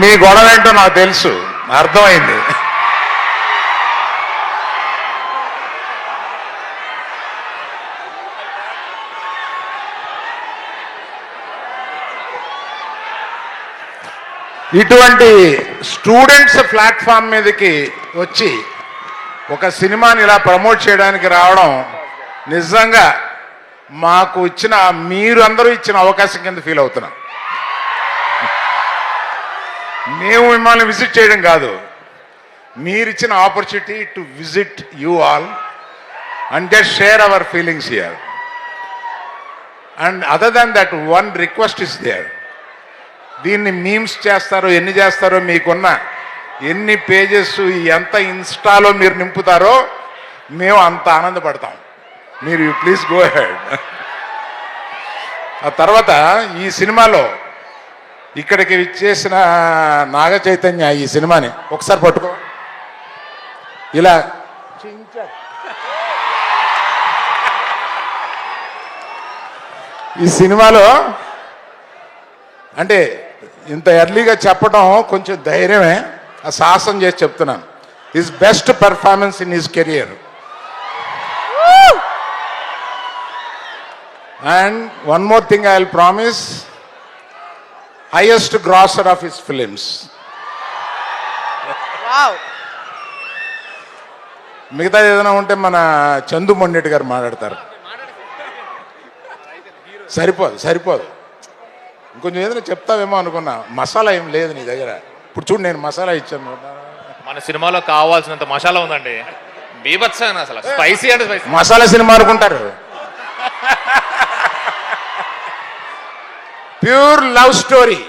మీ గొడవ ఏంటో నాకు తెలుసు, అర్థమైంది. ఇటువంటి స్టూడెంట్స్ ప్లాట్ఫామ్ మీదకి వచ్చి ఒక సినిమాని ఇలా ప్రమోట్ చేయడానికి రావడం నిజంగా మాకు ఇచ్చిన, మీరు అందరూ ఇచ్చిన అవకాశం కింద ఫీల్ అవుతున్నాం. మేము మిమ్మల్ని విజిట్ చేయడం కాదు, మీరు ఇచ్చిన opportunity to visit you all and just share our feelings here. And other than that one request is there. దీన్ని మీమ్స్ చేస్తారో ఎన్ని చేస్తారో, మీకున్న ఎన్ని పేజెస్ ఎంత ఇన్స్టాలో మీరు నింపుతారో మేము అంత ఆనందపడతాం. మీరు ప్లీజ్ గో హెడ్. ఆ తర్వాత ఈ సినిమాలో ఇక్కడికి చేసిన నాగ చైతన్య ఈ సినిమాని ఒకసారి పట్టుకో, ఇలా ఈ సినిమాలో అంటే ఇంత ఎర్లీగా చెప్పడం కొంచెం ధైర్యమే, ఆ సాహసం చేసి చెప్తున్నాను. His best performance in his career. And one more thing I will promise, highest grosser of his films. మిగతా ఏదైనా ఉంటే మన చందు మొండెట్టి గారు మాట్లాడతారు. సరిపోదు. ఇంకొంచెం ఏదైనా చెప్తావేమో అనుకున్నా. మసాలా ఏం లేదు నీ దగ్గర. ఇప్పుడు చూడు, నేను మసాలా ఇచ్చాను. మన సినిమాలో కావాల్సినంత మసాలా ఉందండి, బీభత్సంగా. అసలు స్పైసీ అంటే స్పైసీ. మసాలా సినిమా అనుకుంటారు. Pure love story.